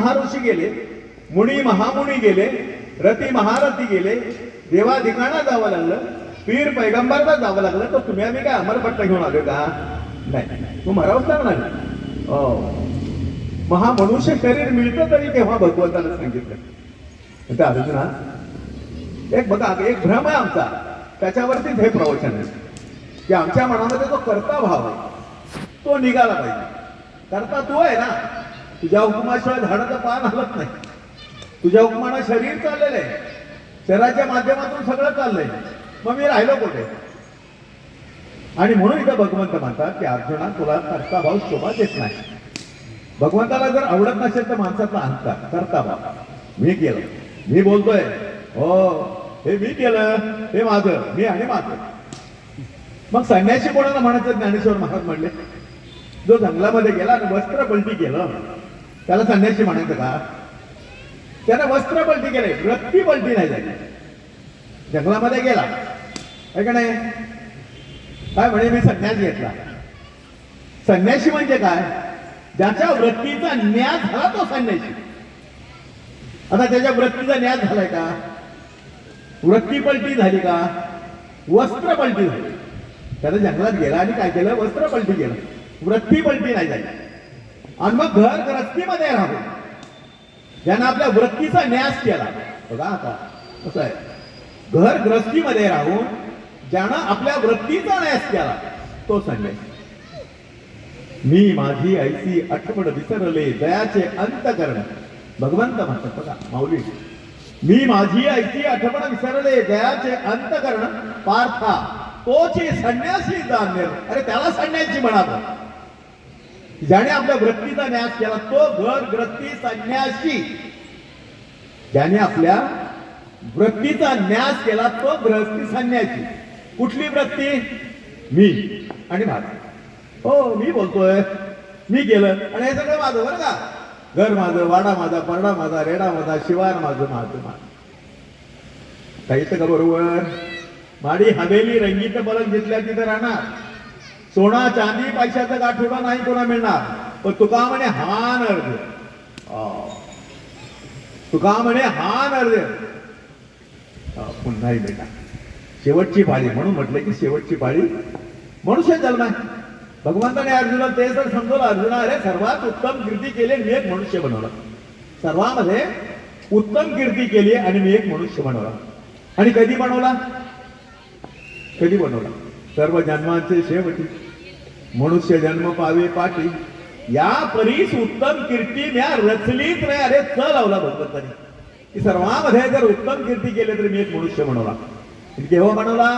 महाऋषी गेले, मुनी महामुनी गेले, रती महारथी गेले, देवाधिकांना जावं लागलं, पीर पैगंबरला जावं लागलं, तर तुम्ही आम्ही काय अमरपट्टा घेऊन आलो का? नाही, तू मरावंच लागणार. महामनुष्य शरीर मिळतं तरी तेव्हा भगवंताला सांगितलं. त्या अर्जुना एक बघा, एक भ्रम आहे आमचा, त्याच्यावरतीच हे प्रवचन आहे की आमच्या मनामध्ये जो कर्ता भाव आहे तो निघाला पाहिजे. करता तू आहे ना, तुझ्या हुकुमाशिवाय झाडाचं पान हलत नाही, तुझ्या हुकुमानं शरीर चाललेलं आहे, शरीराच्या माध्यमातून सगळं चाललंय, मग मी राहिलो कुठे? आणि म्हणून इथं भगवंत म्हणतात की अर्जुना तुला कर्ता भाव शोभा देत नाही. भगवंताला जर आवडत नसेल तर माणसाचा अहंकार, कर्ता भाव, मी केलं, मी बोलतोय, हो हे मी केलं, हे माझं, मी आणि माझं. मग संन्यासी कोणाला म्हणायचं? ज्ञानेश्वर महाराज म्हणले, जो जंगलामध्ये गेला आणि वस्त्र पलटी केलं त्याला संन्यासी म्हणायचं का? त्याने वस्त्र पलटी केले, वृत्ती पलटी नाही झाली. जंगलामध्ये गेला आहे का नाही, काय म्हणे मी संन्यास घेतला. संन्यासी म्हणजे काय? ज्याच्या वृत्तीचा न्यास झाला तो संन्यासी. आता त्याच्या वृत्तीचा न्यास झालाय का? वृत्ती पलटी झाली का? वस्त्र पलटी झाली. त्याला जंगलात गेला आणि काय केलं? वस्त्र पलटी केलं, वृत्ती पलटी नाही झाली. आणि मग घर गृहस्थीमध्ये राहून ज्यानं आपल्या वृत्तीचा न्यास केला, बघा आता कसं आहे, घर गृहस्थीमध्ये राहून ज्यानं आपल्या वृत्तीचा न्यास केला तो संन्यासी. मी माझी ऐसी आठवण विसरले दयाचे अंतकरण. भगवंत म्हणतात बघा माऊली, मी माझी ऐसी आठवण विसरले दयाचे अंतकरण पार्था तोची संन्यासी जाणेर. अरे त्याला संन्यासी म्हणावं, ज्याने आपल्या वृत्तीचा न्यास केला तो घर ग्रस्ती संन्यासी. ज्याने आपल्या वृत्तीचा न्यास केला तो गृहस्थी संन्यासी. कुठली वृत्ती? मी आणि माझं. हो मी बोलतोय, मी केलं आणि हे सगळं माझं, बरं का? घर माझं, वाडा माझा, परडा माझा, रेडा माझा, शिवार माझं, माझं. काही तर का बरोबर? माडी हवेली रंगीत बलक घेतल्या तिथे राहणार, सोना चांदी पैशाचा गाठोडा नाही कोणा मिळणार. पण तुका म्हणे हा नर्द, तुका म्हणे हा नर्द, पुन्हाही बेटा शेवटची पाळी. म्हणून म्हटलं की शेवटची पाळी मनुष्य जन्म आहे. भगवंताने अर्जुना ते जर समजवलं, अर्जुना अरे सर्वात उत्तम कीर्ती केली आणि मी एक मनुष्य बनवला, सर्वांमध्ये उत्तम कीर्ती केली आणि मी एक मनुष्य बनवला. आणि कधी बनवला? कधी बनवला? सर्व जन्मांचे शेवटी मनुष्य जन्म पावे पाठी, या परीस उत्तम कीर्ती म्या रचलीच नाही. अरे चल लावला भगवंताने की सर्वांमध्ये जर उत्तम कीर्ती केली तर मी एक मनुष्य बनवला. केव्हा बनवला?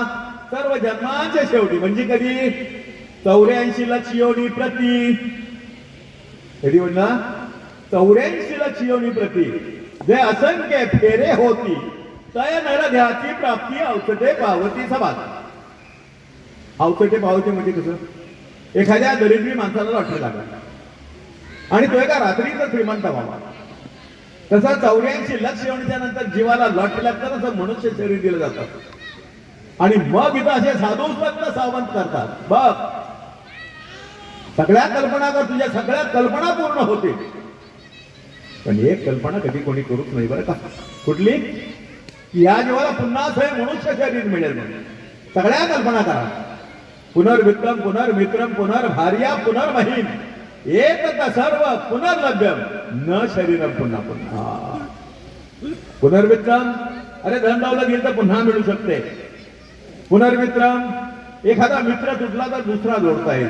सर्व जन्मांच्या शेवटी. म्हणजे कधी? 84 लाख योनी प्रती. कधी म्हणला? 84 लाख योनी प्रती जे असंख्य फेरे होती तय नरध्याची प्राप्ती अवचटे पावती सभा. अवचटे पावती म्हणजे कसं? एखाद्या दरिद्री माणसाला लॉटरी लागला आणि तो एका रात्रीचा श्रीमंत व्हावा, तसा 84 लाख योनीच्या नंतर जीवाला लॉटरी लागतात, तसं मनुष्य शरीर दिलं जातं. आणि मग इथं असे साधू संत सावंत करतात. बघ सगळ्या कल्पना कर, तुझ्या सगळ्या कल्पना पूर्ण होतील, पण एक कल्पना कधी कोणी करूच नाही बरं का. कुठली? या जीवाला पुन्हा असं मनुष्य शरीर मिळेल म्हणून सगळ्या कल्पना करा. पुनर्विक्रम पुनर्मित्रम पुनर्भार्या पुनर्महीम एक सर्व पुनर्लभ्यम न शरीरम पुन्हा पुन्हा. पुनर्विक्रम, अरे धन दौलत गेलं तर पुन्हा मिळू शकते. पुनर्मित्रम, एखादा मित्र तुटला तर दुसरा जोडता येईल.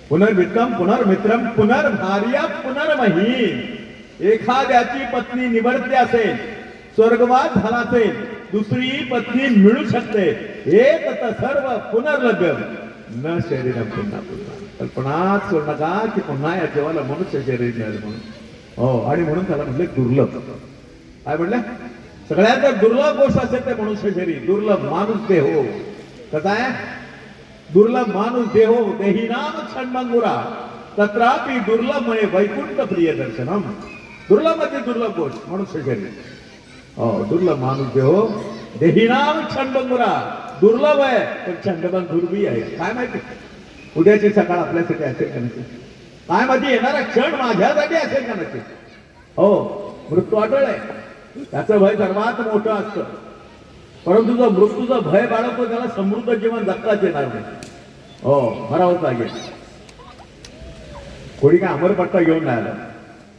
पुनर्विक्रम पुनर्मित्रम पुनर्भार्या पुनर्महीम, एखाद्याची पत्नी निवर्ते असेल, स्वर्गवास झाला असेल, दुसरी पत्नी मिळू शकते. एक सर्व पुनर्लभ्यम न शरीरम पुन्हा पुन्हा. कल्पनाच करू नका की पुन्हा या जीवाला मनुष्य शरीर मिळेल म्हणून. हो, आणि म्हणून त्याला म्हटले दुर्लभ. काय म्हटलं? सगळ्यात जर दुर्लभ गोष्ट असेल ते मनुष्य शरीर. दुर्लभ माणूस देहो. कसा आहे? दुर्लभ माणूस देहो देही नाम क्षणमंगुरा तत्रापि दुर्लभ म्हणे वैकुंठ प्रिय दर्शनम. दुर्लभ म्हणजे दुर्लभ गोष्ट मनुष्य शरीर. हो, दुर्लभ माणूस देहो देही नाम क्षणमंगुरा. दुर्लभ आहे पण क्षणभंगुर बी आहे. काय माहिती उद्याची सकाळ आपल्यासाठी असेल का नसेल? काय माहिती येणारा क्षण माझ्यासाठी असेल का नसेल? हो, मृत्यू अटळ आहे, त्याचं भय सर्वात मोठं असतं. परंतु जो मृत्यूचं भय बाळगतो त्याला समृद्ध जीवन जगताच येणार नाही. हो, मरावंच लागेल. कोणी काय अमरपट्टा घेऊन नाही आलं,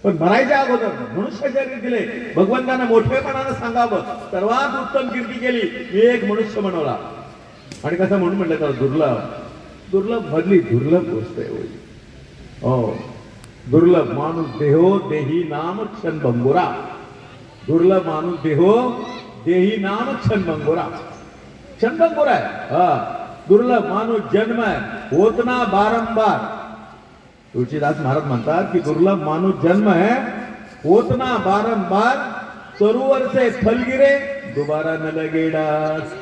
पण मरायच्या अगोदर मनुष्य शरीर दिले. भगवंतानं मोठेपणानं सांगावं, सर्वात उत्तम कीर्ती केली, मी एक मनुष्य बनवला. आणि कसं म्हणून म्हटलं तर दुर्लभ, दुर्लभ मधली दुर्लभ गोष्ट आहे होईल. हो, दुर्लभ माणूस देहो देही नाम क्षण भंगुरा. दुर्लभ माणूस देहो देही नाम क्षण भंगुरा. क्षण भंगुरा आहे. हा, दुर्लभ माणूस जन्म आहे, होत ना बारंबार. तुळशीदास महाराज म्हणतात की दुर्लभ माणूस जन्म है, होत ना बारंबार. सरोवर से फल गिरे दोबारा न लगेडास.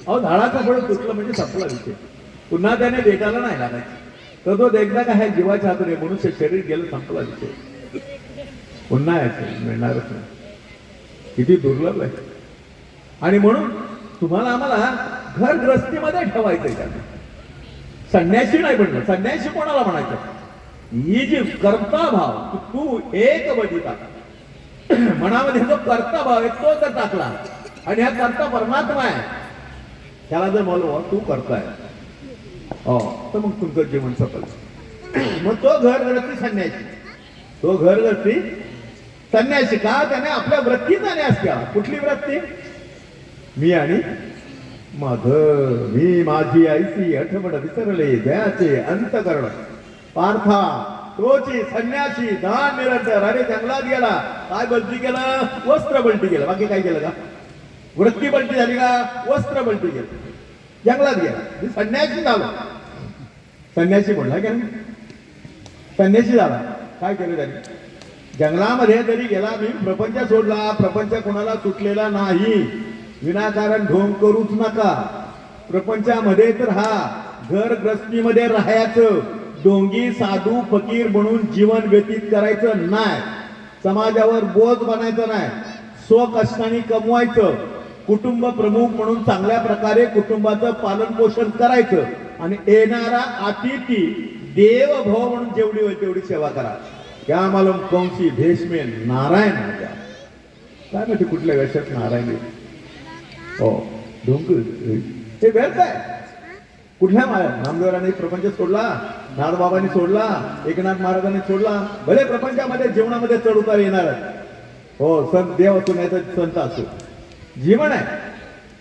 अहो, झाडाचं फळ तुटलं म्हणजे संपला विषय, पुन्हा त्याने भेटायला नाही लागायचं. तर तो एकदा काय आहे, जीवाच्या हातून मनुष्य शरीर गेलं, संपला विषय, पुन्हा यायचं मिळणारच नाही. किती दुर्लभ आहे. आणि म्हणून तुम्हाला आम्हाला घर ग्रस्तीमध्ये ठेवायचंय. त्याला संन्यासी नाही बनलं. संन्यासी कोणाला म्हणायचं? ही जी कर्ता भाव, तू एक बदिता, मनामध्ये जो कर्ता भाव आहे तो जर टाकला, आणि हा कर्ता परमात्मा आहे, त्याला जर बोलवा तू करताय, हो, तर मग तुमचं जीवन सफल. मग तो घर गृहस्थी संन्यासी, तो घर गृहस्थी संन्यासी का? त्याने आपल्या वृत्तीचा न्यास केला. कुठली वृत्ती? मी आणि माझ, मी माझी ऐसी आठवड विसरले दयाचे अंतकरण पार्था. तोची संन्यासी दान निरंतर. अरे जंगलात गेला, काय बलती केलं? वस्त्र बलटी केलं. बाकी काय केलं का? वृत्ती बलटी झाली का? वस्त्र बलटी केलं. जंगलात गेला, मी संन्यासी झालो. संन्यासी म्हणला की नाही? संन्यासी झाला. काय केलं त्याने? जंगलामध्ये जरी गेला, मी प्रपंच सोडला, प्रपंच कोणाला सुटलेला नाही. विनाकारण ढोंग करूच नका. प्रपंचामध्ये तर हा घर ग्रस्तीमध्ये राहायचं, डोंगी साधू फकीर म्हणून जीवन व्यतीत करायचं नाही. समाजावर बोध बनायचं नाही. स्वकष्टाने कमवायचं. कुटुंब प्रमुख म्हणून चांगल्या प्रकारे कुटुंबाचं पालन पोषण करायचं. आणि येणारा अतिथी देवभाव म्हणून जेवढी होईल तेवढी सेवा करा. क्या मालूम कौंसी भेष में नारायण आ गया. काय माहिती कुठल्या वेशात नारायण? हो, ढोंग हे व्यर्थ आहे. कुठल्या नामदेवरांनी प्रपंच सोडला, नाथबाबांनी सोडला, एकनाथ महाराजांनी सोडला. भले प्रपंचामध्ये जीवनामध्ये चढ उतार येणार. हो, संत देव असो नाही तर संत असो, जीवन आहे.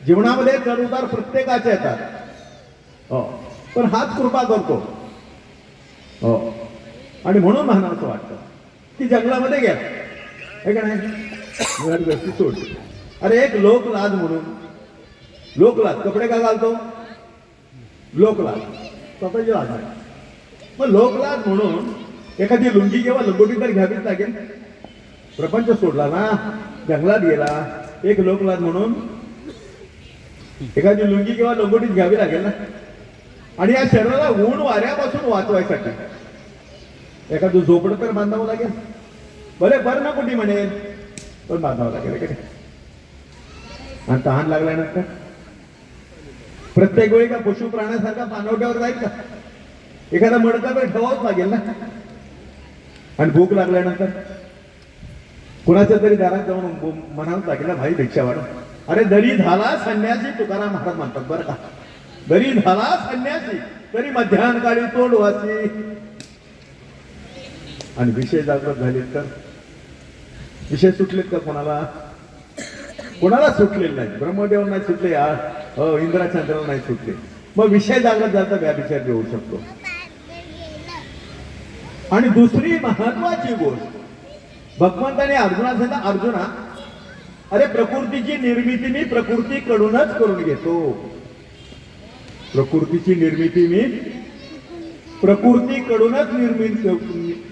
जीवनामध्ये चढ उतार प्रत्येकाचे येतात. हो, पण हाच कृपा करतो. हो, आणि म्हणून मला असं वाटतं की जंगलामध्ये गेला, हे का नाही, घर सोडली. अरे एक लोकलाज म्हणून, लोकलाज कपडे का घालतो? लोकलाज स्वतःची लाज आहे. मग लोकलाज म्हणून एखादी लुंगी किंवा लंगोटी तर घ्यावीच लागेल. प्रपंच सोडला ना, जंगलात गेला, एक लोकलाज म्हणून एखादी लुंगी किंवा लंगोटी घ्यावी लागेल ना. आणि या शरीराला ऊन वाऱ्यापासून वाचवायसाठी एखादं झोपडं तर बांधावं लागेल. बरे बर ना कुठे म्हणेल, पण बांधावं लागेल. आणि तहान लागल्यानंतर प्रत्येक वेळी का पशु प्राण्यासारखा पाणवट्यावर जाईल का? एखादा मडका तर ठेवावंच लागेल ना. आणि भूक लागल्यानंतर कुणाच्या तरी दारात जाऊन म्हणावंच लागेल ना, भाई भिक्षा वाढ. अरे दरी झाला संन्यासी, तुकाराम महाराज म्हणतात बरं का. दरी झाला संन्यासी तरी मध्यान्हकाळी तोंड वासी. आणि विषय जागृत झाले तर विषय सुटलेत का? कोणाला कोणाला सुटलेले नाही. ब्रह्मदेव नाही सुटले, इंद्राचंद्र नाही सुटले. मग विषय जागृत झाला व्याभिचार घेऊ शकतो. आणि दुसरी महत्वाची गोष्ट भगवंताने अर्जुनाला सांगितलं, अर्जुना अरे प्रकृतीची निर्मिती मी प्रकृतीकडूनच करून घेतो. प्रकृतीची निर्मिती मी प्रकृतीकडूनच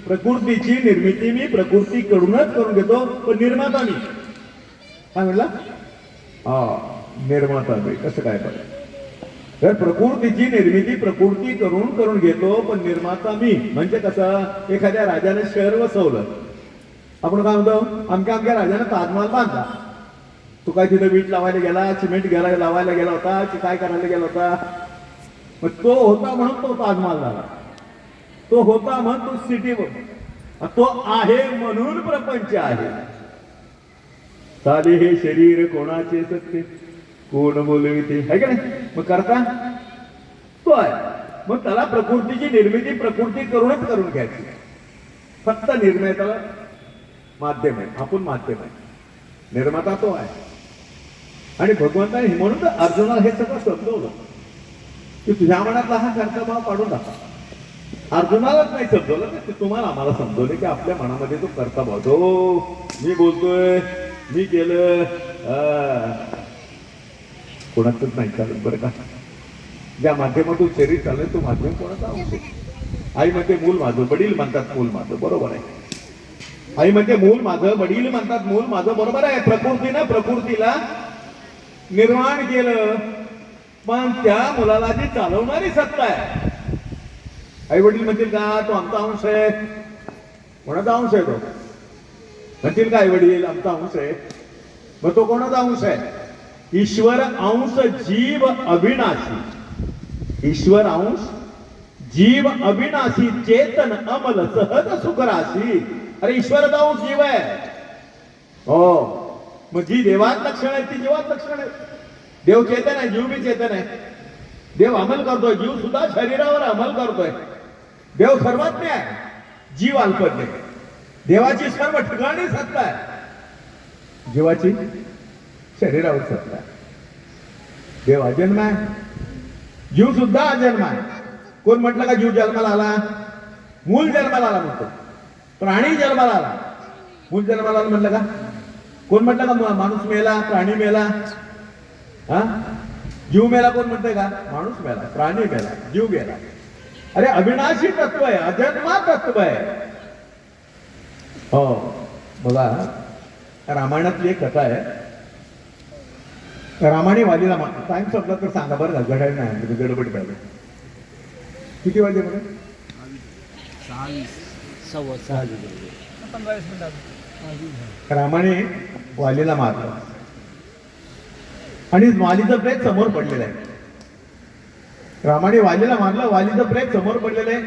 प्रकृतीची निर्मिती मी प्रकृतीकडूनच करून घेतो. पण निर्माता मी काय म्हणला? निर्माता मी. कसं काय बरं? तर प्रकृतीची निर्मिती प्रकृती करून घेतो, पण निर्माता मी. म्हणजे कसं? एखाद्या राजाने शहर वसवलं, आपण काय म्हणतो, आमच्या राजाने ताजमहाल बांधला. तू काय तिथे वीट लावायला गेला, सिमेंट लावायला गेला होता, की काय करायला गेला होता? मग तो होता म्हणून तो ताजमहाल झाला. तो होता म्हणून तो सिटी तो आहे म्हणून प्रपंच आहे. साले हे शरीर कोणाचे सत्य, कोण बोलविते, आहे का नाही? मग करता तो आहे. मग त्याला प्रकृतीची निर्मिती प्रकृती करूनच करून घ्यायची. फक्त निर्णय त्याला माध्यम आहे, आपण माध्यम आहे, निर्माता तो आहे. आणि भगवंताने म्हणून तर अर्जुनाला हे सगळं समजवलं की तुझ्या मनातला हा कर्तभाव काढून टाका. अर्जुनालाच नाही समजवलं तर तुम्हाला आम्हाला समजवलं की आपल्या मनामध्ये तो कर्तभाव, तो मी बोलतोय, मी केलं, कोणाचंच नाही चालत बरं का. ज्या माध्यमातून शरीर चाललंय तो माध्यम कोणाचा अंश. आई म्हणते मूल माझं, वडील म्हणतात मूल माझं, बरोबर आहे. आई म्हणते मूल माझं, वडील म्हणतात मूल माझं, बरोबर आहे. प्रकृतीनं प्रकृतीला निर्माण केलं, पण त्या मुलाला जी चालवणारी सत्ता आहे. आई वडील म्हणतील का तो आमचा अंश आहे, कोणाचा अंश आहे तो? म्हणतील का आई वडील आमचा अंश आहे, मग तो कोणाचा अंश आहे? ईश्वर अंश जीव अविनाशी, ईश्वर अंश जीव अविनाशी, चेतन अमल सहज सुखराशी. अरे ईश्वराचा अंश जीव आहे. हो, मग जी देवात लक्षण आहे ती जीवात लक्षण आहे. देव चेतन आहे, जीव बी चेतन आहे. देव अंमल करतोय, जीव सुद्धा शरीरावर अंमल करतोय. देव सर्वज्ञ आहे, जीव अल्पज्ञ. देवाची सर्व ठिकाणी सत्ता आहे, जीवाची शरीरावर सत्ता आहे. देव अजन्म आहे, जीव सुद्धा अजन्म आहे. कोण म्हटलं का जीव जन्माला आला? मूल जन्माला आला म्हणतो. प्राणी जन्माला आला, मूल जन्माला आला म्हटलं का? कोण म्हटलं का माणूस मेला, प्राणी मेला? हा, जीव मेला कोण म्हणतंय का? माणूस मेला, प्राणी मेला, जीव गेला. अरे अविनाशी तत्व आहे, अजन्मा तत्व आहे. हो, बघा रामायणातली एक कथा आहे. रामाने वालीला टाइम संपला तर सांगा बरं का, घड्याळ नाही गडबड पाहिजे. किती वाजे बरं? 6:15. रामाने वालीला मारलं आणि वालीचं प्रेत समोर पडलेलं आहे. रामाने वालीला मारलं, वालीचं प्रेत समोर पडलेलं आहे.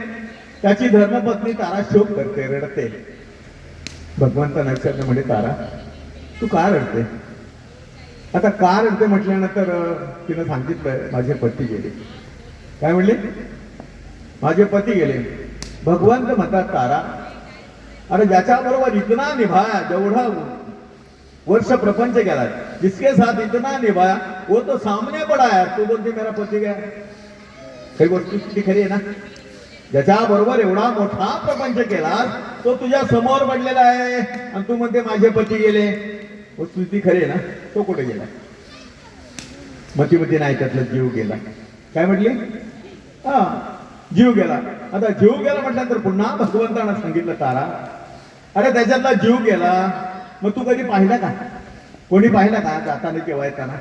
त्याची धर्मपत्नी तारा शोक करते, रडते. भगवंतांना विचारलं म्हणजे तारा तू का रडते? आता का रडते म्हटल्यानंतर तिनं सांगितलं माझे पती गेले. काय म्हणले? माझे पती गेले. भगवंत म्हणतात तारा अरे ज्याच्या बरोबर इतना निभाया, जेवढा वर्ष प्रपंच केला, जिसके साथ इतना निभाया वो तो सामने पड़ा है, तू बोलते मेरा पती गया. ही गोष्ट किती खरी आहे ना? ज्याच्या बरोबर एवढा मोठा प्रपंच केला तो तुझ्या समोर पडलेला आहे आणि तू म्हणते माझे पती गेले. वस्तू ती खरी आहे ना? तो कुठे गेला? मती नाही, त्यातला जीव गेला. काय म्हटली? हा, जीव गेला. आता जीव गेला म्हटल्यानंतर पुन्हा भगवंतानं सांगितलं तारा अरे त्याच्यातला जीव गेला, मग तू कधी पाहिला का? कोणी पाहिला का जाताना केव्हा येताना?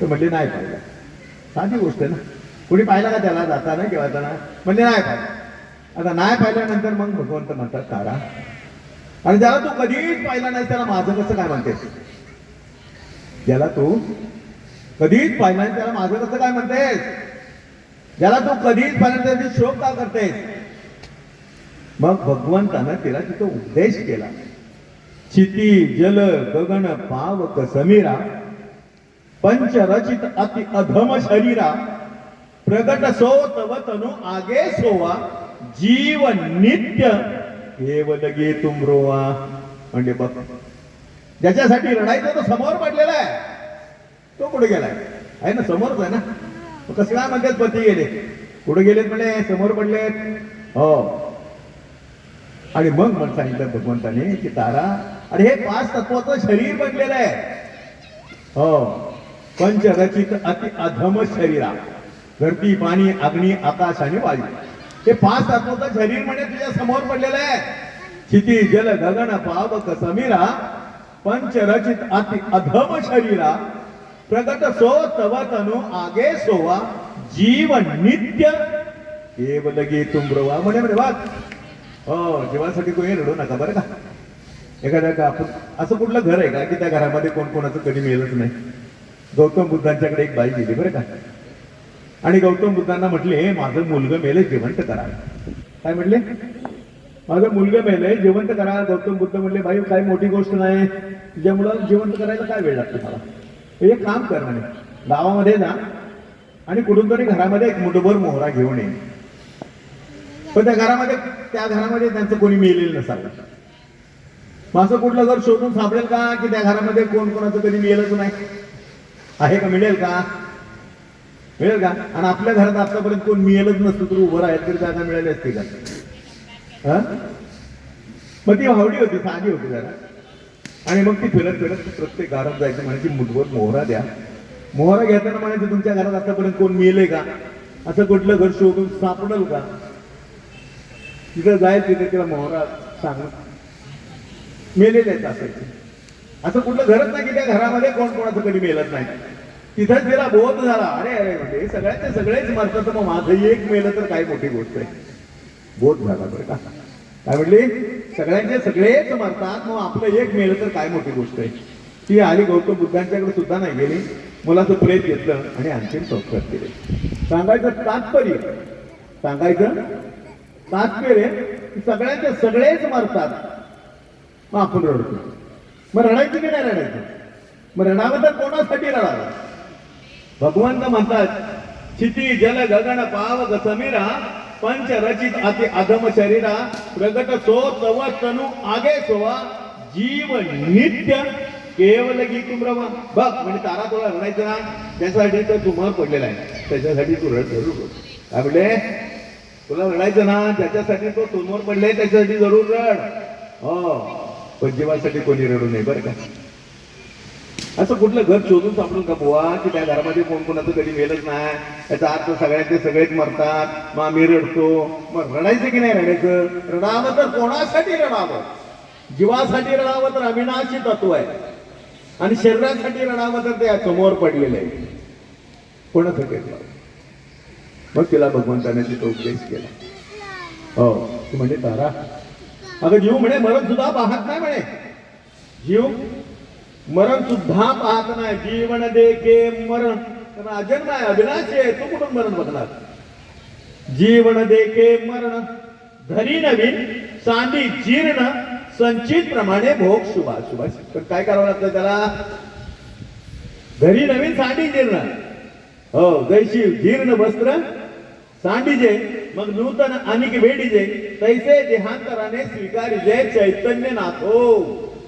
तर म्हणले नाही पाहिलं. साधी गोष्ट आहे ना. कोणी पाहिला का त्याला जाताना केव्हा येताना? म्हणजे नाही पाहिलं. आता नाही पाहिल्यानंतर मग भगवंत म्हणतात तारा आणि ज्याला तू कधीच पाहिला नाही त्याला माझं कसं काय म्हणतेस? ज्याला तू कधीच पाहिला नाही त्याला माझं कसं काय म्हणतेस? ज्याला तू कधीच पाहिलं त्याची शोक का करतेस? मग भगवंतानं तिला तिथं उपदेश केला. क्षिती जल गगन पावक समीरा, पंचरचित अति अधम शरीरा, प्रगट सो तव तनु आगे सोवा, जीव नित्य केवल गे तुम रोवा. म्हणजे बघ ज्याच्यासाठी रडायचं तो समोर पडलेला आहे, तो कुठे गेलाय? आहे ना, समोरच आहे ना. कसं काय म्हणतात पती गेले? कुठे गेलेत म्हणे? समोर पडलेत. हो, आणि मग मला सांगितलं भगवंताने की तारा अरे हे 5 तत्वाचं शरीर बनलेलं आहे. हो, पंचरचित अति अधम शरीरा, धरती पाणी अग्नी आकाश आणि वायू, हे 5 तत्वाचं शरीर म्हणजे तुझ्या समोर पडलेलं आहे. क्षिती जल गगन पावक समीरा, पंचरचित अति अधम शरीरा, प्रगट सो तव तनु आगे सोवा, जीव नित्य केवल गे तुम रोवा. म्हणे वाद हो, जीवासाठी कोणी रडू नका बरं का. एखाद्या का आपण असं कुठलं घर आहे का की त्या घरामध्ये कोण कोणाचं कधी मेलच नाही? गौतम बुद्धांच्याकडे एक बाई गेली बरं का, आणि गौतम बुद्धांना म्हटले माझं मुलगा मेले जिवंत करा. काय म्हटले? माझं मुलगा मेलंय, जिवंत करा. गौतम बुद्ध म्हणले बाई काही मोठी गोष्ट नाही, तुझ्या मुलाला जिवंत करायला काय वेळ लागतो मला. एक काम कर म्हणे, गावामध्ये जा आणि कुठून तरी घरामध्ये एक मुठभर मोहरा घेऊन ये. पण त्या घरामध्ये त्यांचं कोणी मेलेलं नसावं. मग असं कुठलं घर शोधून सापडेल का की त्या घरामध्ये कोण कोणाचं कधी मिळेलच नाही? आहे का? मिळेल का? मिळेल का? आणि आपल्या घरात आतापर्यंत कोण मिळेलच नसतं तर उभं राहील तरी जागा मिळाली असते का? मग ती हावडी होती, साधी होती जरा. आणि मग ती फिरत फिरत प्रत्येक घरात जायचं, म्हणायची मुठभर मोहरा द्या. मोहरा घेताना म्हणायचं तुमच्या घरात आतापर्यंत कोण मिळेल का? असं कुठलं घर शोधून सापडेल का? तिथं जाईल, तिथे तिला मोहरा सांग मेलेले असायचे. असं कुठलं घरच नाही की त्या घरामध्ये कोण कोणाचं कधी मेलत नाही. तिथंच तिला बोध झाला, अरे अरे म्हणजे सगळ्याचे सगळेच मरतात, मग माझं एक मेलं तर काय मोठी गोष्ट आहे. बोध झाला बरं का. काय म्हटली? सगळ्यांचे सगळेच मरतात, मग आपलं एक मेलं तर काय मोठी गोष्ट आहे. ती आली गौतम बुद्धांच्याकडे सुद्धा नाही गेली, मुलाचं प्रेत घेतलं आणि आणखीन संस्कार केले. सांगायचं तात्पर्य की सगळ्यांचे सगळेच मरतात, मग आपण रडतो. मग रडायचं की नाही रडायचं? मग रडावं तर कोणासाठी रडावं? भगवंत म्हणतात, क्षिती जल गगन पावक समीरा पंच रचित अति अधम शरीरा प्रगट सो तव तनु आगे सोवा जीव नित्य केवल गीतुम रवा. बघ म्हणजे तारा तुला रडायचं ना, त्यासाठी तर तू मर पडलेला आहे, त्याच्यासाठी तू रड जरूर. काय म्हणले? तुला रडायचं ना, ज्याच्यासाठी तो समोर पडले त्याच्यासाठी जरूर रड. हो, पण जीवासाठी कोणी रडू नये बरं का. असं कुठलं घर शोधून सापडून का बुवा की त्या घरामध्ये कोण कोणाचं कधी मेलच नाही, याचा अर्थ सगळ्यांचे सगळेच मरतात, मग आम्ही रडतो. मग रडायचं की नाही रडायचं? रडावं तर कोणासाठी रडावं? जीवासाठी रडावं तर अविनाशी तत्व आहे, आणि शरीरासाठी रडावं तर ते समोर पडलेलं आहे. कोणासाठी रडावं? मग तिला भगवंताने तिथं उपदेश केला. हो, ती म्हणजे तारा, अगं जीव म्हणे मरण सुद्धा पाहत नाही म्हणे. जीव मरण सुद्धा पाहत नाही. जीवन देखे मरण, कारण अजन्म आहे, अविनाशी आहे, तो कुठून मरण बघणार? जीवन देखे मरण धरी नवीन सांडी जीर्ण संचित प्रमाणे भोग शुभा. पण काय करावं लागतं त्याला? घरी नवीन सांडी जीर्ण. हो, जैशी जीर्ण वस्त्र सांडीजे मग नूतन अनिक वेडीजे तैसे देहांतराने स्वीकारीजे चैतन्य नाथो.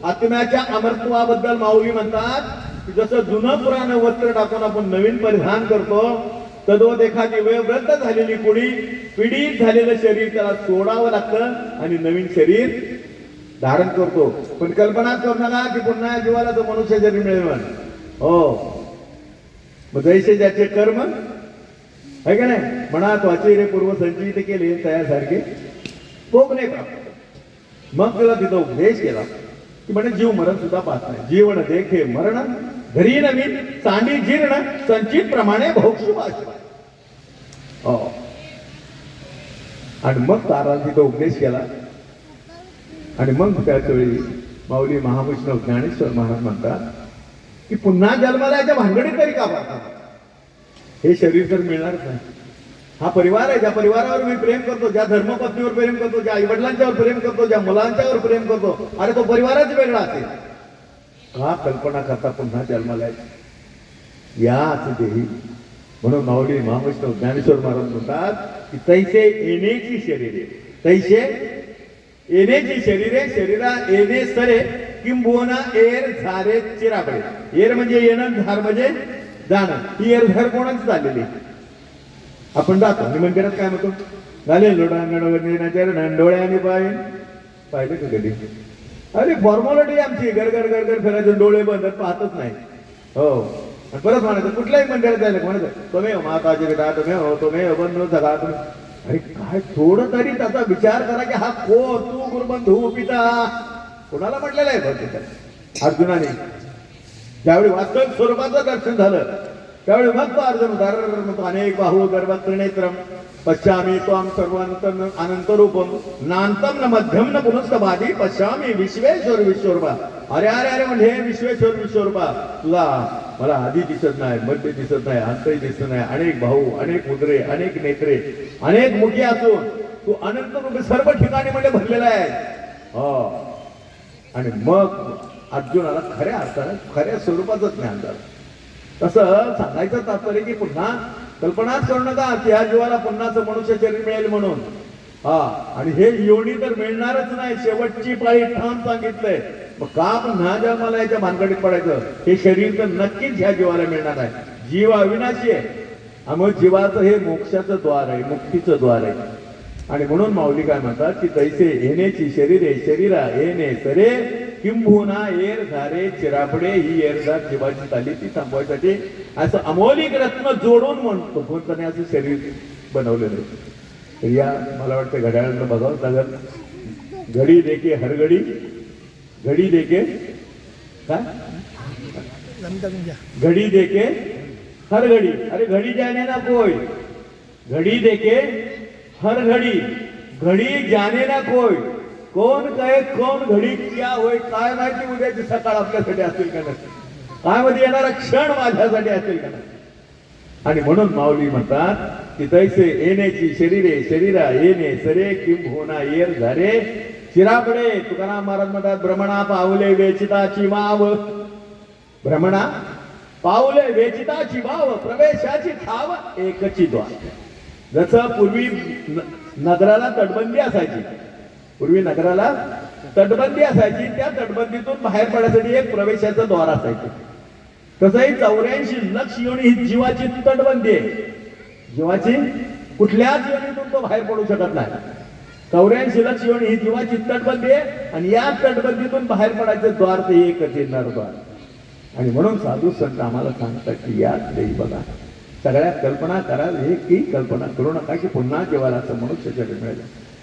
आत्म्याच्या अमरत्वाबद्दल माऊली म्हणतात की जसं जुनं पुराण वस्त्र टाकून आपण नवीन परिधान करतो, तद्वत एखादी वयोवृद्ध झालेली कुणी पीडित झालेलं शरीर त्याला सोडावं लागतं आणि नवीन शरीर धारण करतो. पण कल्पना करू नका की पुन्हा जीवाला तो मनुष्य शरीर मिळेल. हो, मग जैसे ज्याचे कर्म आहे का नाही, म्हणा त्वाचे रे पूर्व संचित केले तयासारखे भोग नाही प्राप्त. मग त्याला तिथं उपदेश केला की म्हणजे जीव मरण सुद्धा पाहत नाही. जीवन देखे मरण घरी नवीन सांडी जीर्ण संचित प्रमाणे भोग शुभ. हो, आणि मग तारा तिथं उपदेश केला. आणि मग त्याच वेळी माऊली महावैष्णव ज्ञानेश्वर महाराज म्हणतात की पुन्हा जन्माला याच्या भानगडीत तरी का पडतात? हे शरीर तर मिळणारच नाही. हा परिवार आहे, ज्या परिवारावर मी प्रेम करतो, ज्या धर्मपत्नीवर प्रेम करतो, ज्या आई वडिलांच्यावर प्रेम करतो, ज्या मुलांच्यावर प्रेम करतो, अरे तो परिवारच वेगळा असेल. का कल्पना करता पुन्हा जन्माला याच देही? म्हणून माऊली महावैष्णव ज्ञानेश्वर महाराज म्हणतात की तैसे येण्याची शरीरे, तैसे येण्याची शरीरे, शरीरा येणे सरे किंबोना एर झारे चिराकडे. एर म्हणजे येणं, झार म्हणजे जाणं. ही एर झार कोणाच झालेली? आपण जातो आणि मंदिरात काय म्हणतो? झाले लोडांगण डोळ्याने पाहिले का कधी? अरे फॉर्मॅलिटी आमची, गरगर गरगर फिरायचं, डोळे बंद, पाहतच नाही. हो, परत म्हणायचं कुठल्याही मंदिरात जायला म्हणायचं तुम्ही माताजी पिता तुम्ही बंधू सगळा तुम्ही. अरे काय थोडं तरी त्याचा विचार करा की हा कोण? तू गुरुबंधू पिता कोणाला म्हटलेलं आहे बघ अर्जुनाने. ज्यावेळी वास्तविक स्वरूपाचं दर्शन झालं त्यावेळी मग तो अर्जुन म्हणतो अनेक बाहू गर्भ त्रिनेत्रम पश्यामी त्वाम सर्वांतर अनंत रूपम नांतम न मध्यम न पुनस्तभादी पश्यामी विश्वेश्वर विश्वरूपा. अरे अरे अरे म्हणजे हे विश्वेश्वर विश्वरूपा, तुला मला आधी दिसत नाही, मध्य दिसत नाही, अंतही दिसत नाही. अनेक भाऊ, अनेक मुद्रे, अनेक नेत्रे, अनेक मुखी असून तू अनंत रूपी सर्व ठिकाणी म्हणजे भरलेला आहे. हो. आणि मग अर्जुनाला खऱ्या अर्थाने खऱ्या स्वरूपाचं ज्ञान झालं. तसं सांगायचं तात्पर्य की पुन्हा कल्पनाच करू नका की ह्या जीवाला पुन्हाच मनुष्य शरीर मिळेल म्हणून. हा. आणि हे योनी तर मिळणारच नाही. शेवटची पाळी ठाम सांगितलंय. मग का पुन्हा जन्माला याच्या भानगडीत पडायचं? हे शरीर तर नक्कीच ह्या जीवाला मिळणार आहे. जीव अविनाशी आहे. मग जीवाचं हे मोक्षाचं द्वार आहे, मुक्तीचं द्वार आहे. आणि म्हणून माऊली काय म्हणतात की तैसे येण्याची शरीरे शरीरा येणे सरे किंबहुना एर झारे चिरापडे ही एरदार जीवाची चाली ती थांबवायसाठी असं अमोलिक रत्न जोडून म्हणतो भगवंताने असं शरीर बनवलेलं आहे. तर या मला वाटतं घड्याळाला बघावं लागेल. घडी देके हरघडी घडी देके काय घडी देके हर घड़ी. अरे घड़ी जाने ना कोई, घड़ी देके हर घड़ी, घड़ी जाने ना कोई. कोण कहे कोण घडी क्या होय काय माहिती उद्याची सकाळ आपल्यासाठी असेल का नाही, काय मध्ये येणारा क्षण माझ्यासाठी असेल का नाही. आणि म्हणून माऊली म्हणतात की तैसे येण्याची शरीरे शरीरा येणे सरे किंबहुना येर झारे चिरापडे. तुकाराम महाराज म्हणतात भ्रमणा पावले वेचिताची माव. भ्रमणा पावले वेचिताची वाव प्रवेशाची ठाव एकची द्वार. जसं पूर्वी नगराला तटबंदी असायची, पूर्वी नगराला तटबंदी असायची, त्या तटबंदीतून बाहेर पडण्यासाठी एक प्रवेशाचं द्वार असायचं. तसंही 84 लक्ष योनी ही जीवाची तटबंदी आहे. जीवाची कुठल्याच योनीतून तो बाहेर पडू शकत नाही. 84 लक्ष योनी ही जीवाची तटबंदी आहे. आणि या तटबंदीतून बाहेर पडायचं द्वार ते एकच येणार द्वार. आणि म्हणून साधू संत आम्हाला सांगतात की या देई बघा सगळ्या कल्पना करा, एक की कल्पना करू नका की पुन्हा जीवाला असं मनुष्य शरीर मिळेल.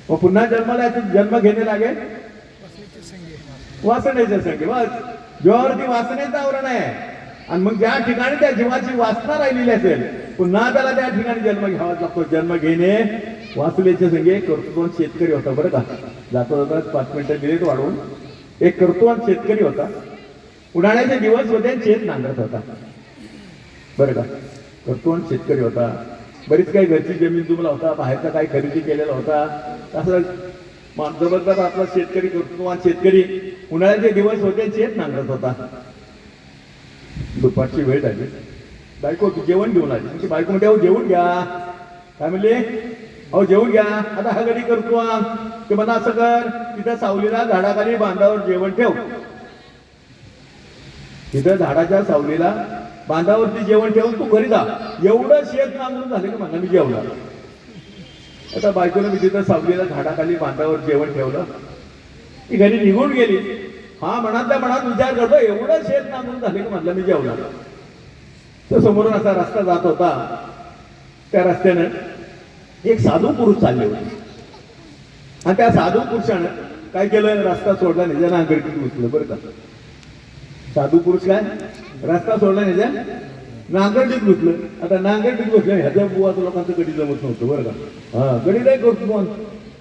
मग पुन्हा जन्माला जन्म घेणे लागेल वासनेच्या संगे. बस जीवावरती वासनेचं आवरण आहे. आणि मग ज्या ठिकाणी त्या जीवाची वासना राहिलेली असेल पुन्हा त्याला त्या ठिकाणी जन्म घ्यावाच लागतो. जन्म घेणे वासनेच्या संगे. कर्तृत्वान शेतकरी होता बरं का, जातो जातात 5 मिनिटं दिलेत वाढवून. एक कर्तृत्वान शेतकरी होता. उन्हाळ्याचे दिवस होते, शेत नांगरत होता बरं का. कर्तृत्वान शेतकरी होता. बरीच काही घरची जमीन तुम्हाला होता, बाहेरचा काही खरेदी केलेला होता. असं जबरदस्त आपला शेतकरी कर्तृत्वान शेतकरी. उन्हाळ्याचे दिवस होते, शेत नांगरत होता. दुपारची वेळ झाली. बायको जेवण घेऊन आली. म्हणजे बायको म्हणते अहो जेवण घ्या. काय म्हणले? अहो जेवण घ्या. आता हा घडी कर्तृत्वान ते म्हणा असं कर, तिथं सावलीला झाडाखाली बांधावर जेवण ठेव. तिथं झाडाच्या सावलीला बांधावरती जेवण ठेवून तू घरी जा. एवढं शेत नांगरून झाले की म्हणलं मी जेवणार. आता बायकोनं मी तिथं सावलीला झाडाखाली बांधावर जेवण ठेवलं. ती घरी निघून गेली. हा मनातल्या मनात विचार करतो एवढं शेत नांगरून झाले की म्हणलं मी जेवणार. तर समोरून असा रस्ता जात होता. त्या रस्त्यानं एक साधू पुरुष चालले होते. आणि त्या साधू पुरुषानं काय केलं, रस्ता सोडला नाही, ज्या नांगरकीत घुसलं बरं का. साधू पुरुष काय रस्ता सोडला नाही, ज्या नांगरटीत घुसलं. आता नांगरटीत घुसलं ह्याच्या बुवा लोकांचं कधी जमत नव्हतं बरं का. हा कधी नाही करतो पण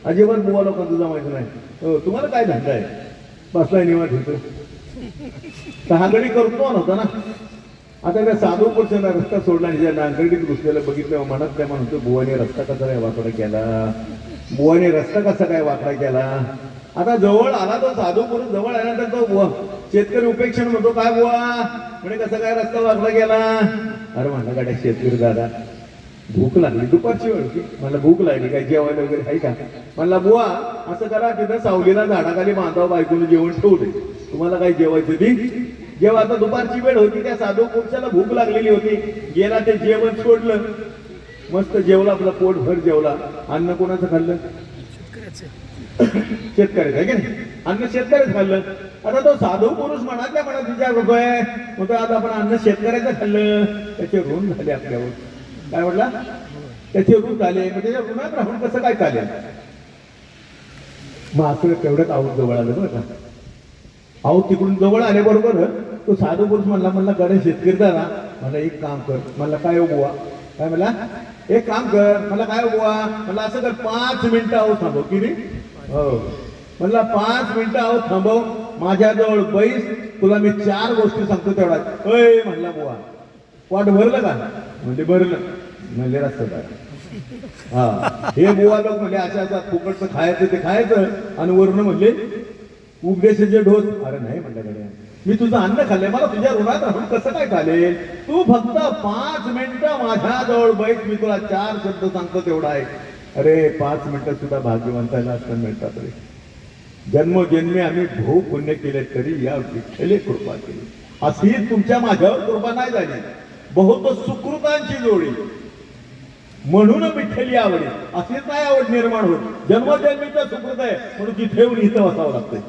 अजिबात बुवा लोकांचं जमायचं नाही. तुम्हाला काय धंदा आहे, बसलाय निवांत इथं. तर हा गडी करतो नव्हता ना. आता त्या साधू पुरुषांना रस्ता सोडला नाही, ज्या नांगरटीत घुसलेलं बघितलं मनात काय म्हणतो बुवाने रस्ता कसा काय वाकडा केला, बुवाने रस्ता कसा काय वाकडा केला. आता जवळ आला तो साधू पुरुष. जवळ आल्यानंतर तो बुवा शेतकरी उपेक्षण म्हणतो काय बुवा म्हणे कसा काय रस्ता वाकडा केला. अरे म्हणलं गाड्या शेतकरी दादा भूक लागली, दुपारची वेळ होती, मला भूक लागली, काय जेवायला वगैरे आहे का. म्हणला बुवा असं करा, तिथं सावलीला झाडाखाली बांधावं, बायकोनं जेवण ठेवले, तुम्हाला काय जेवायचं ती जेव्हा. आता दुपारची वेळ होती, त्या साधू पुरुषाला भूक लागलेली होती. गेला ते जेवण सोडलं, मस्त जेवला, आपला पोट भर जेवला. अन्न कोणाचं खाल्लं? शेतकऱ्याचं आहे की नाही. अन्न शेतकऱ्याच खाल्लं. आता तो साधू पुरुष म्हणाल्या म्हणत विचार करतोय मग आता आपण अन्न शेतकऱ्याचं खाल्लं, त्याचे ऋण झाले आपल्यावर. काय म्हटला? त्याचे ऋण झाले. मग त्याच्या ऋणात राहून कसं काय चालेल. मग असं तेवढ्यात आऊत जवळ आलं बरं का. आऊत तिकडून जवळ आल्याबरोबर तो साधू पुरुष म्हणला गणेश शेतकरी दादा मला एक काम कर. म्हणला काय हो बुवा. काय म्हणला? एक काम कर. मला काय हो बुवा. म्हणलं असं कर 5 मिनिटं आहो थांबव. किती? हो म्हणला 5 मिनिटं आहो थांबव, माझ्याजवळ बैस, तुला मी 4 गोष्टी सांगतो तेवढा. म्हणला बुवा पोट भरलं का? म्हणजे भरलं. म्हणजे रस्ता हा हे बुवा लोक म्हणजे अशा अशा फुकटचं खायचं ते खायचं आणि वरून म्हणले उपदेशाचे ढोस. अरे नाही म्हणलं गड्या, मी तुझं अन्न खाल्लंय, मला तुझ्या ऋणात राहून कसं काय चालेल? तू फक्त 5 मिनिटं माझ्याजवळ बैठ, मी तुला 4 शब्द सांगतो तेवढा आहे. अरे 5 मिनिटं सुद्धा भाग्यवंताला असं मिळतात रे. जन्मोजन्मी आम्ही भोग पुण्य केले तरी या विठ्ठले कृपा केली. अशी तुमच्या माझ्यावर कृपा नाही झाली, बहुत सुकृतांची जोडी म्हणून विठ्ठली आवडी. अशीच नाही आवड निर्माण होत, जन्मोजन्मीचं सुकृत आहे म्हणून तिथे येऊन इथं बसावं लागतंय.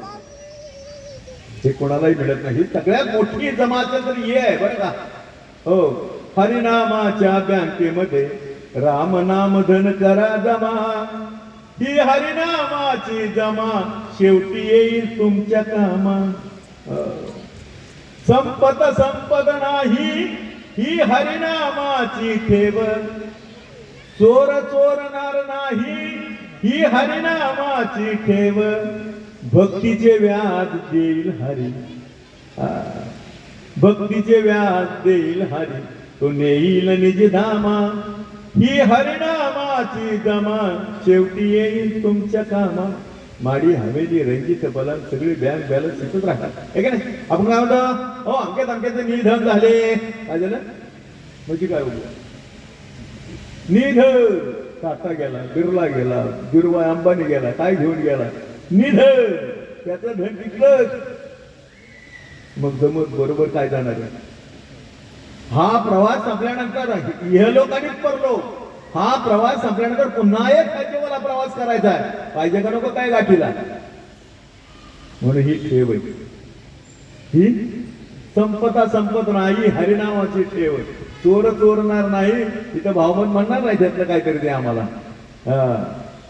हे कोणालाही मिळत नाही. सगळ्यात मोठी जमात तर ही आहे बरं का. हो, हरिनामाच्या बँकेमध्ये राम नाम धन करा जमा, ही हरिनामाची जमा शेवटी येईल तुमच्या कामा. संपत संपद नाही ही हरिनामाची ठेव, चोर चोरणार नाही ही हरिनामाची ठेव, भक्तीचे व्याज देईल हरी, भक्तीचे व्याज देईल हरी, तो नेईल निज धामा, ही हरिनामाची जमा शेवटी येईल तुमच्या कामा. माडी हवेली रंजित बलन सगळी बँक बॅलन्स तिथंच राहतात, हे का नाही? आपण काय म्हणतो, हो अमक्याचे निधन झाले, काय झालं म्हणजे काय होतं? निधन, टाटा गेला, बिर्ला गेला, बिरवा अंबानी गेला, काय घेऊन गेला? निधन, त्याचं धन टिकलं. मग जमत बरोबर काय जाणार आहे? हा प्रवास संपल्यानंतर इहलोकानीच परलोक, हा प्रवास संपल्यानंतर पुन्हा एक राज्यवाला प्रवास करायचा आहे, पाहिजे का नको काय गाठीला? म्हणून ही ठेव आहे, ही संपता संपत नाही हरिनामाची ठेव. चोर चोरणार नाही, तिथं भावमन म्हणणार नाही त्यातलं काहीतरी ते आम्हाला.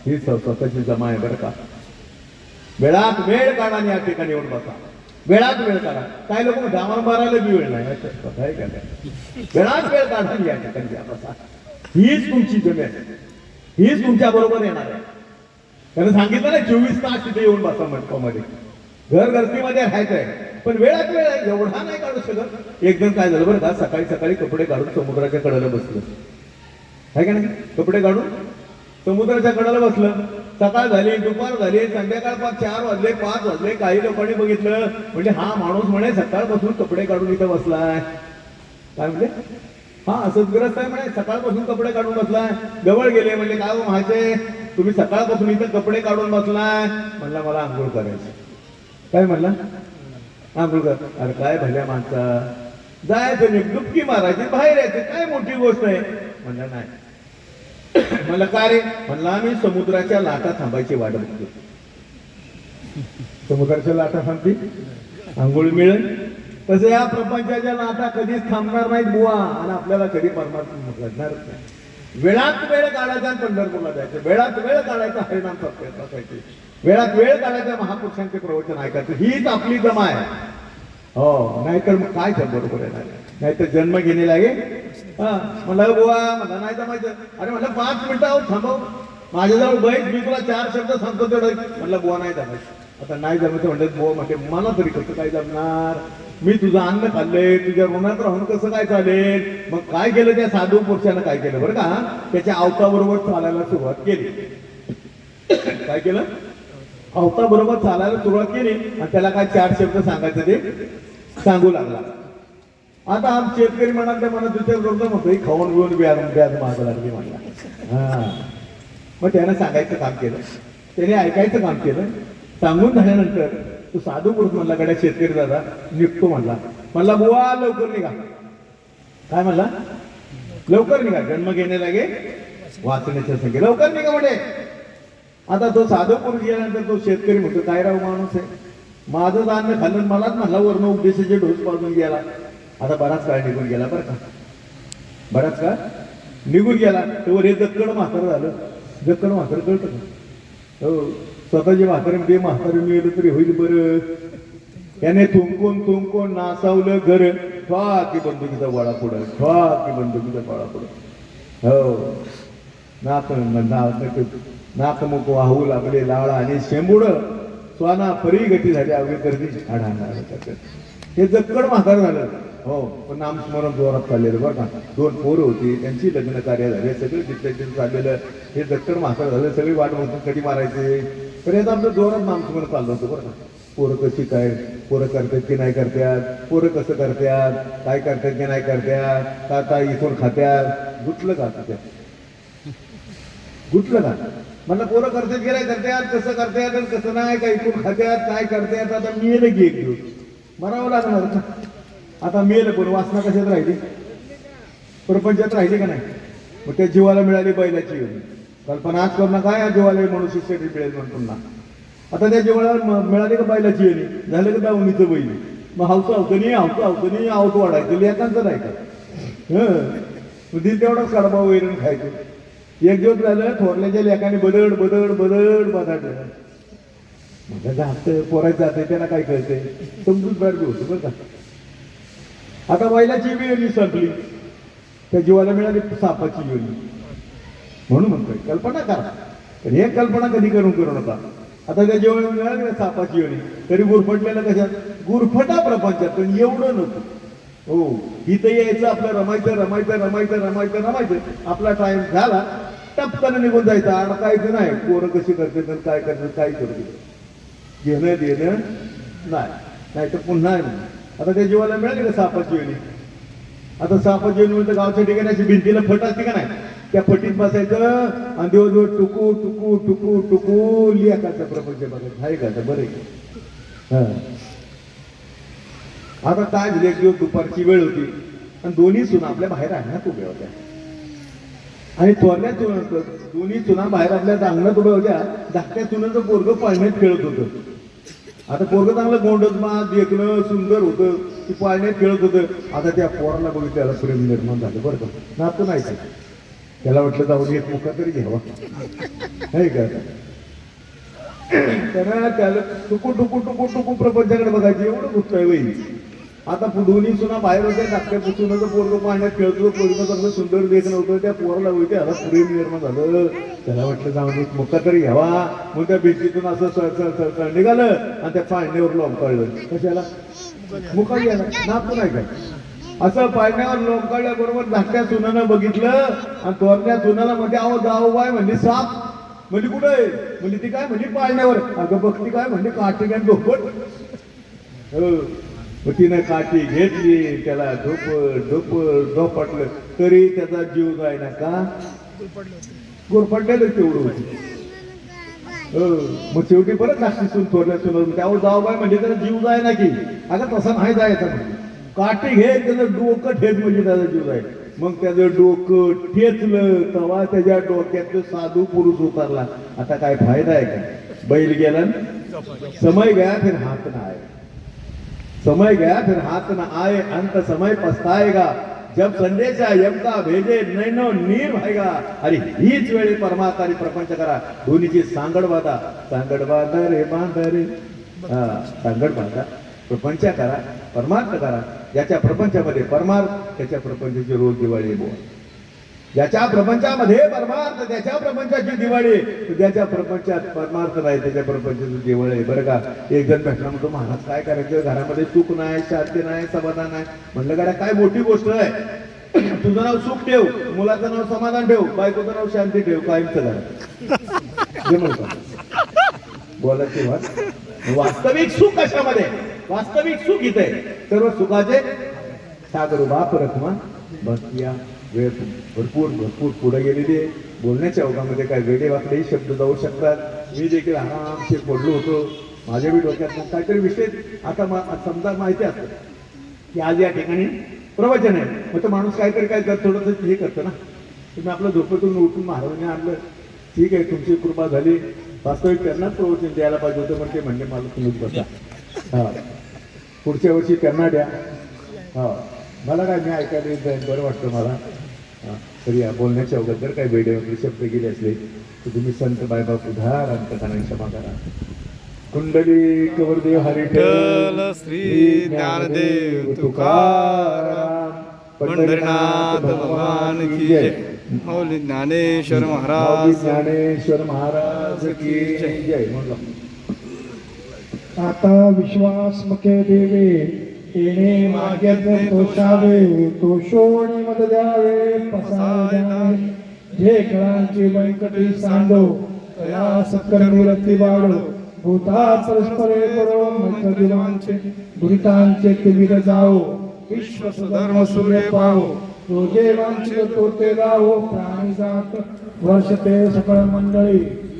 ही स्वतःची जमा आहे बरं का. वेळात वेळ काढा आणि या ठिकाणी येऊन बसा, वेळात वेळ काढा. काय लोक डामार मारायला बी वेळ नाही, काय वेळात वेळ काढा या ठिकाणी या बसा. हीच तुमची जमीन आहे, हीच तुमच्या बरोबर येणार आहे. त्यानं सांगितलं ना 24 तास तिथे येऊन बसा मंडपामध्ये, घर गर्दीमध्ये राहायचंय, पण वेळात वेळ आहे, एवढा नाही काढू शकत. एक जण काय झालं बरं का, सकाळी सकाळी कपडे काढून समुद्राच्या कडेला बसलं, आहे का नाही? कपडे काढून समुद्राच्या कडेला बसलं. सकाळ झाली, दुपार झाली, संध्याकाळ 4 वाजले, 5 वाजले. काही लोकांनी बघितलं, म्हणजे हा माणूस म्हणे सकाळपासून कपडे काढून इथं बसलाय. काय म्हणजे? हा असंच ग्रस्त आहे म्हणे, सकाळपासून कपडे काढून बसलाय. जवळ गेले, म्हणजे काय हो माहितीये, तुम्ही सकाळपासून इथं कपडे काढून बसलाय? म्हणला मला आंघोळ करायचं. काय म्हणला? आंघोळ कर. अरे काय भल्या माणसा, जायचं नाही, डुबकी मारायची, बाहेर यायचं, काय मोठी गोष्ट आहे? म्हणलं नाही. म्हणलं का रे? म्हणला आम्ही समुद्राच्या लाटा थांबायची वाट बघतो. समुद्राच्या लाटा थांबती, आंघोळ मिळेल. तसं या प्रपंचाच्या लाटा कधीच थांबणार नाहीत बुवा, आणि आपल्याला कधी परमात्मा घडणारच नाही. वेळात वेळ काढायचा पंढरपूरला जायचं, वेळात वेळ काढायचा हरिनाम बसायचे, वेळात वेळ काढायचा महापुरुषांचे प्रवचन ऐकायचं. हीच आपली जमा आहे. हो, नाहीतर मग काय बरोबर आहे? नाहीतर जन्म घेणे लागेल. हा म्हणलं बुवा, मला नाही जमायचं. अरे म्हणलं 5 मिनिटं थांबव, माझ्याजवळ बैठ, मी तुला 4 शब्द सांगतो तेवढं. म्हणलं बुवा नाही जमायचं. आता नाही जमायचं म्हणलं बुवा म्हणते, मला तरी कसं काय जमणार? मी तुझं अन्न खाल्लंय, तुझ्या ऋणात राहून कसं काय चालेल? मग काय केलं त्या साधू पुरुषानं? काय केलं बरं का, त्याच्या अवताबरोबर चालायला सुरुवात केली. काय केलं? अवताबरोबर चालायला सुरुवात केली, आणि त्याला काय 4 शब्द सांगायचं ते सांगू लागला. आता आम शेतकरी म्हणाल त्या मनात विचार करतो, म्हणतो खाऊन घेऊन व्याज माग लागली म्हणला. हा, मग त्यानं सांगायचं काम केलं, त्याने ऐकायचं काम केलं. सांगून झाल्यानंतर तो साधू पुरुष म्हणला, गड्या शेतकरी दादा निघतो म्हणला. म्हणला बुवा लवकर निघा. काय म्हणला? लवकर निघा, जन्म घेणे लागे वाचण्याच्या संख्या, लवकर निघा म्हणे. आता तो साधू पुरुष गेल्यानंतर तो शेतकरी म्हणतो, काय राव माणूस आहे, माझं अन्न खाल्लं, मलाच म्हणला वर्ण उपदेशाचे ढोस पाजून गेला. आता बराच काळ निघून गेला बरं का, बराच काळ निघून गेला. तेव्हा हे जक्कड म्हातारं झालं. जक्कड म्हातारं कळतं का? हो, स्वतःची म्हातारी म्हातारी मिळलं तरी होईल बरं. याने तुमकोन नासावलं घर, की बंदुकीचा गोळा पुढं, की बंदुकीचा गोळा पुढं. हो, नाकमुख वाहू लागले लाळ आणि शेंबुड, स्वाना परी गती झाली अवघी गर्दी. हे जक्कड म्हातार झालं. हो, पण नामस्मरण जोरात चाललेलं बरं का. 2 पोरं होती, त्यांची लग्न कार्य झाले, सगळं तिथल्या तिथं चाललेलं. हे दत्तर म्हातारं झालं, सगळी वाट बघून कधी मारायचे. तर याचं आपलं जोरात नामस्मरण चाललं होतं बरं का. पोरं कशी काय, पोरं करतात की नाही करतात, पोरं कसं करतात, काय करतात की नाही करतात, का आता इथून खात्यात, गुटलं का त्या गुटलं का. म्हणलं पोरं करतात की नाही करतात, कसं करतात आणि कसं नाही, काय इथून खात्यात, काय करतात. आता मेलं की एक दिवस मरावं लागणार ना. आता मेलं पण वासना कशात राहिली, प्रपंचात राहिली का नाही. मग त्या जीवाला मिळाली बैलाची योनी. कल्पना आज करू नका, या जीवाला मनुष्यासाठी मिळेल म्हणून पुन्हा. आता त्या जीवाला मिळाली का बैलाची योनी, झालं का दावणीचं बैल. मग हावतं आवत वाढायचं, लेखांचं नाही का. दिल तेवढाच कडबा वैरण खायचं. एक दिवस झालं, थोरल्याच्या लेखाने बदड बदड बदड बदडलं. माझं जात पोरायचं जाते, त्याला काय कळतंय, समजून बाहेर होतो बरं का. आता बैलाची योनी संपली, त्या जीवाला मिळाली सापाची योनी. म्हणून म्हणतोय कल्पना करा, पण हे कल्पना कधी करू नका. आता त्या जीवाला मिळाली ना सापाची योनी, तरी गुरफटलेलं कशात, गुरफटा प्रपंचात, पण एवढं नव्हतं. हो, इथं यायचं, आपलं रमायचं. आपला टाइम झाला, टपकन निघून जायचं, अडकायचं नाही. पोरं कशी करते तर काय करतात, काय करते, घेणं देणं नाही तर पुन्हा. आता त्या जीवाला मिळाली का सापाची योनी. आता सापाची योनी म्हणजे गावच्या ठिकाणी अशी भिंतीला फट असते का नाही, त्या फटीत बसायचं आणि दिवसभर टुकू टुकू टुकू टुकू लिहायचं प्रपंच बघायचं. आहे का बरं आहे. आता काय झाले, एक दिवस दुपारची वेळ होती आणि दोन्ही सुना आपल्या बाहेर अंगणात उभ्या होत्या. आणि थोरल्या दोन्ही सुना बाहेर आपल्या अंगणात उभ्या होत्या. धाकट्या सुनाचं पोरगं पाळण्यात खेळत होतं. आता पोरगं चांगलं गोंडसमात देखणं सुंदर होतं, ती पाळण्यात खेळत होतं. आता त्या पोराला बघितलं, त्याला प्रेम निर्माण झालं बरं का. नातं नाही का, त्याला वाटलं जाऊन एक मुका तरी घ्यावा, नाही का. तर त्याला टुकू टुकू टुकू टुकू प्रपंचाकडे बघायची, एवढं गुप्त होईल. आता दोन्ही सुना बाहेर होत्या, धाकट्या सुनाचं पोरगं पाण्यात खेळतो, पोरगं चांगलं सुंदर देखणं होतं. त्या पोराला होते, आता प्रेम निर्माण झालं. त्याला वाटलं जाऊन एक मुक्का तरी घ्यावा. मग त्या भिंतीतून असं सळ निघालं आणि त्या पाळण्यावर लोंबकाळलं. कशाला, मुका घ्यायला, नातू नाही काय. असं पाळण्यावर लोंबकाळल्याबरोबर धाकट्या सुनानं बघितलं आणि थोरल्या सुनाला म्हणजे अहो जाऊ बाय म्हणजे साप. म्हणजे कुठं आहे, म्हणजे ती काय म्हणजे पाळण्यावर. अगं बघती काय म्हणजे काठी काय धोपट. मग तिनं काठी घेतली, त्याला धोपटलं तरी त्याचा जीव जायना का, गुरफटलेलं तेवढं होती. मग शेवटी परत लागती सुन थोरल्या सुन, त्यावर जाऊ बाय म्हणजे त्याला जीव जाय ना की. अगं तसं नाही जायचं, म्हणजे काठी घे, त्याचं डोकं ठेच म्हणजे त्याचा जीव जाईल. मग त्याचं डोकं ठेचलं तेव्हा त्याच्या डोक्यातलं साधू पुरुष उतरला. आता काय फायदा आहे का, बैल गेला, समय गया फिर हाथ ना आए, समय गया फिर हाथ ना आए, अंत समय पछताएगा, जब संदेशा यम का भेजे नैनो नीर भाईगा. अरे हीच वेळी परमात्मा आणि प्रपंच करा, दोन्हीची सांगड बांधा रे बांधा रे. सांगड बांधा, प्रपंच करा, परमार्थ करा. ज्याच्या प्रपंचामध्ये परमार्थ, त्याच्या प्रपंचाची रोज दिवाळी बोल. ज्याच्या प्रपंचामध्ये परमार्थ, त्याच्या प्रपंचाची दिवाळी. ज्याच्या प्रपंचात परमार्थ नाही, त्याच्या प्रपंचाची दिवाळी. बरं का, एक जण भेटला म्हणतो, महाराज काय करायचं, घरामध्ये सुख नाही, शांती नाही, समाधान नाही. म्हणलं गाड्या काय मोठी गोष्ट आहे. तुझं नाव सुख ठेव, मुलाचं नाव समाधान ठेव, बायकोचं नाव शांती ठेव, कायमचं घरात. म्हणतो बोलायची वाट. वास्तविक सुख कशामध्ये, वास्तविक सुख इथे सर्व सुखाचे सागर बाप रखमा. बस या वेळ भरपूर पुढे गेलेली आहे. बोलण्याच्या ओघामध्ये काय वेडे वाकडेही शब्द जाऊ शकतात. मी देखील आरामशीर पडलो होतो. माझ्या बी डोक्यात काहीतरी विषय आता समजा माहिती असतं की आज या ठिकाणी प्रवचन आहे. मग तो माणूस काहीतरी काय थोडंसं हे करतं ना. तुम्ही आपलं झोपेतून उठून महाराजांनी आणलं, ठीक आहे तुमची कृपा झाली, वास्तविक त्यांनाच प्रवचन द्यायला पाहिजे होतं, पण ते म्हणले मला तुम्हीच बसा. हा, पुढच्या वर्षी त्यांना द्या. हा, मला काय मी ऐकायला येत जाईल, बरं वाटतं मला. तर या बोलण्याच्या अगोदर जर काही वेडे वगैरे शब्द गेले असले तर तुम्ही संत बायबाप उधार अंतकाने क्षमा करा. कुंडली कवरदेव हरिठल श्री ज्ञानदेव तुकाराम पंढरीनाथ भगवान की जय. मौली ज्ञानेश्वर महाराज की जय. आता विश्वास मके देवे येणे माग्यात तोषावे तोषोणी मत द्यावे पसावे जे कळांची व्यंकटी सांडो तया सत्कर्मी रती वाढो भूता परस्परे परो मैत्रिवांचे दुरितांचे तिमिर जाओ विश्व सुधर्म सूर्य पाहो रोजे वांछित तोते लावो प्राणी जात वर्षते सकळ मंडळी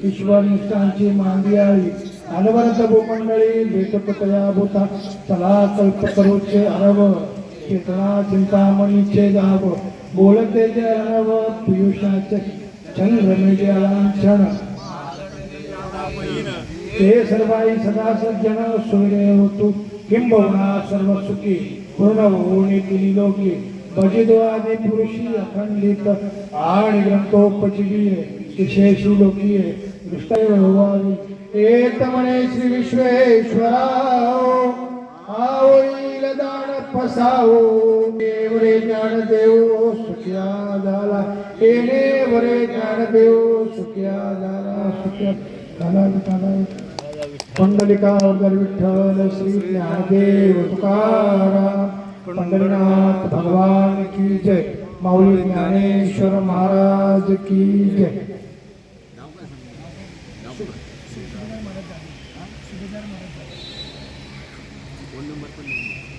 ईश्वर निष्ठांची मांदी आली अनवरत भूमंडळी लेखपतया भूता चला कल्प करूचे अरव चेतना चिंतामणीचे जाव बोलते जे अनव पियुषाचे चंद्र मेजे लांछन ते सर्वाई सदा सज्जन सूर्य होतु किंबहुना सर्व सुखी पूर्ण होणे तिन्ही लोकी भजिद्वादी पुरुषी अखंडित आणि ग्रंथोपजीवी विशेषी लोकीय दृष्टय होवावी एक म्हणे श्री विश्वेश्वरा आवईल दान फसावो देवरे ज्ञान देव सुख्या झाला येणे वरे ज्ञान देव सुख्या झाला सुख्या झाला पंडलिका वगैरे विठ्ठल श्री ज्ञानदेव तुकाराम पंढरीनाथ भगवान की जय माऊली ज्ञानेश्वर महाराज की जय फोन नंबर पण